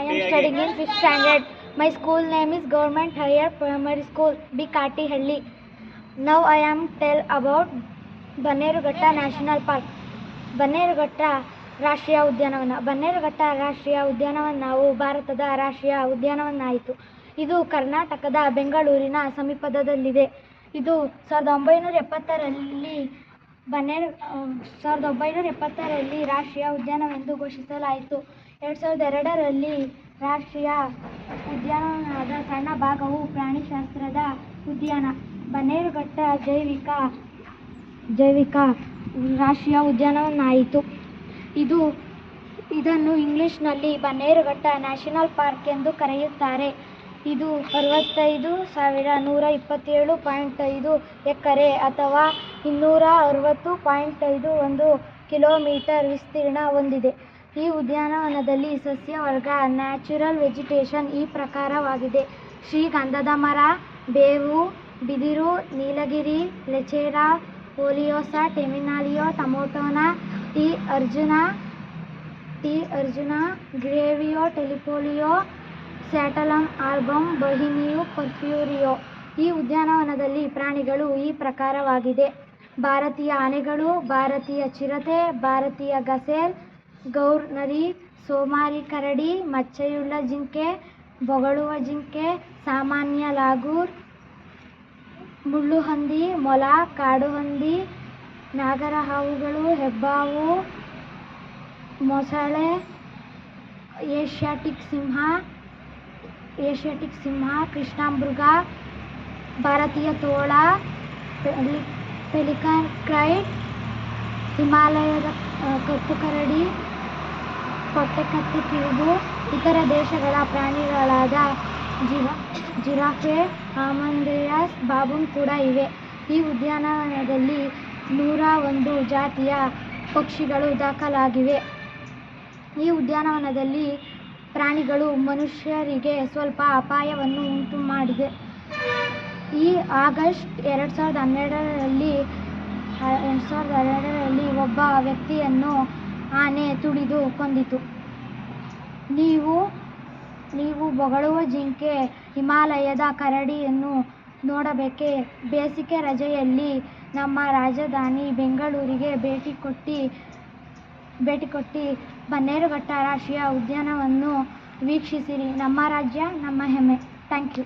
am studying in 5th standard. My school name is Government Higher Primary School, B. Katihalli. Now I am tell about Bannerughatta National Park. Bannerghatta ರಾಷ್ಟ್ರೀಯ ಉದ್ಯಾನವನ. ಬನ್ನೇರುಘಟ್ಟ ರಾಷ್ಟ್ರೀಯ ಉದ್ಯಾನವನವು ಭಾರತದ ರಾಷ್ಟ್ರೀಯ ಉದ್ಯಾನವನವಾಯಿತು. ಇದು ಕರ್ನಾಟಕದ ಬೆಂಗಳೂರಿನ ಸಮೀಪದಲ್ಲಿದೆ. ಇದು 1970ರಲ್ಲಿ ರಾಷ್ಟ್ರೀಯ ಉದ್ಯಾನವೆಂದು ಘೋಷಿಸಲಾಯಿತು. 2002ರಲ್ಲಿ ರಾಷ್ಟ್ರೀಯ ಉದ್ಯಾನವನದ ಸಣ್ಣ ಭಾಗವು ಪ್ರಾಣಿಶಾಸ್ತ್ರದ ಉದ್ಯಾನ ಬನ್ನೇರುಘಟ್ಟ ಜೈವಿಕ ರಾಷ್ಟ್ರೀಯ ಉದ್ಯಾನವನವಾಯಿತು. ಇದನ್ನು ಇಂಗ್ಲಿಷ್ನಲ್ಲಿ ಬನ್ನೇರುಘಟ್ಟ ನ್ಯಾಷನಲ್ ಪಾರ್ಕ್ ಎಂದು ಕರೆಯುತ್ತಾರೆ. ಇದು 65,127.5 ಎಕರೆ ಅಥವಾ 260.51 ಕಿಲೋಮೀಟರ್ ವಿಸ್ತೀರ್ಣ ಹೊಂದಿದೆ. ಈ ಉದ್ಯಾನವನದಲ್ಲಿ ಸಸ್ಯವರ್ಗ ನ್ಯಾಚುರಲ್ ವೆಜಿಟೇಷನ್ ಈ ಪ್ರಕಾರವಾಗಿದೆ: ಶ್ರೀಗಂಧದ ಮರ, ಬೇವು, ಬಿದಿರು, ನೀಲಗಿರಿ, ಲೆಚೆರಾ, ಓಲಿಯೋಸಾ, ಟೆಮಿನಾಲಿಯೋ, ಟೊಮೊಟೊನಾ, ಟಿ ಅರ್ಜುನ, ಗ್ರೇವಿಯೋ, ಟೆಲಿಫೋಲಿಯೋ, ಸ್ಯಾಟಲಮ್ ಆಲ್ಬಮ್, ಬೊಹಿನಿಯೋ, ಪರ್ಫ್ಯೂರಿಯೋ. ಈ ಉದ್ಯಾನವನದಲ್ಲಿ ಪ್ರಾಣಿಗಳು ಈ ಪ್ರಕಾರವಾಗಿದೆ: ಭಾರತೀಯ ಆನೆಗಳು, ಭಾರತೀಯ ಚಿರತೆ, ಭಾರತೀಯ ಗಸೆಲ್, ಗೌರ್ ನರಿ, ಸೋಮಾರಿ ಕರಡಿ, ಮಚ್ಚೆಯುಳ್ಳ ಜಿಂಕೆ, ಬೊಗಳುವ ಜಿಂಕೆ, ಸಾಮಾನ್ಯ ಲಾಗೂರ್, ಮುಳ್ಳುಹಂದಿ, ಮೊಲ, ಕಾಡುಹಂದಿ, ನಾಗರಹಾವುಗಳು, ಹೆಬ್ಬಾವು, ಮೊಸಳೆ, ಏಷ್ಯಾಟಿಕ್ ಸಿಂಹ, ಕೃಷ್ಣಮೃಗ, ಭಾರತೀಯ ತೋಳ, ಪೆಲಿಕನ್ ಕ್ರೈಟ್, ಹಿಮಾಲಯದ ಕಪ್ಪು ಕರಡಿ, ಹೊಟ್ಟೆಕತ್ತೆ ಕಿರುಬು, ಇತರ ದೇಶಗಳ ಪ್ರಾಣಿಗಳಾದ ಜಿರಾಫೆ, ಆಮಂಡ್ರಿಯಾಸ್, ಬಾಬೂನ್ ಕೂಡ ಇವೆ. ಈ ಉದ್ಯಾನವನದಲ್ಲಿ 101 ಜಾತಿಯ ಪಕ್ಷಿಗಳು ದಾಖಲಾಗಿವೆ. ಈ ಉದ್ಯಾನವನದಲ್ಲಿ ಪ್ರಾಣಿಗಳು ಮನುಷ್ಯರಿಗೆ ಸ್ವಲ್ಪ ಅಪಾಯವನ್ನು ಉಂಟುಮಾಡಿದೆ. ಈ ಆಗಸ್ಟ್ 2012ರಲ್ಲಿ ಒಬ್ಬ ವ್ಯಕ್ತಿಯನ್ನು ಆನೆ ತುಳಿದು ಕೊಂದಿತು. ನೀವು ಬೊಗಳುವ ಜಿಂಕೆ, ಹಿಮಾಲಯದ ಕರಡಿಯನ್ನು ನೋಡಬೇಕೇ? ಬೇಸಿಗೆ ರಜೆಯಲ್ಲಿ ನಮ್ಮ ರಾಜಧಾನಿ ಬೆಂಗಳೂರಿಗೆ ಭೇಟಿ ಕೊಟ್ಟು ಬನ್ನೇರುಘಟ್ಟ ರಾಷ್ಟ್ರೀಯ ಉದ್ಯಾನವನ್ನು ವೀಕ್ಷಿಸಿರಿ. ನಮ್ಮ ರಾಜ್ಯ ನಮ್ಮ ಹೆಮ್ಮೆ. Thank you.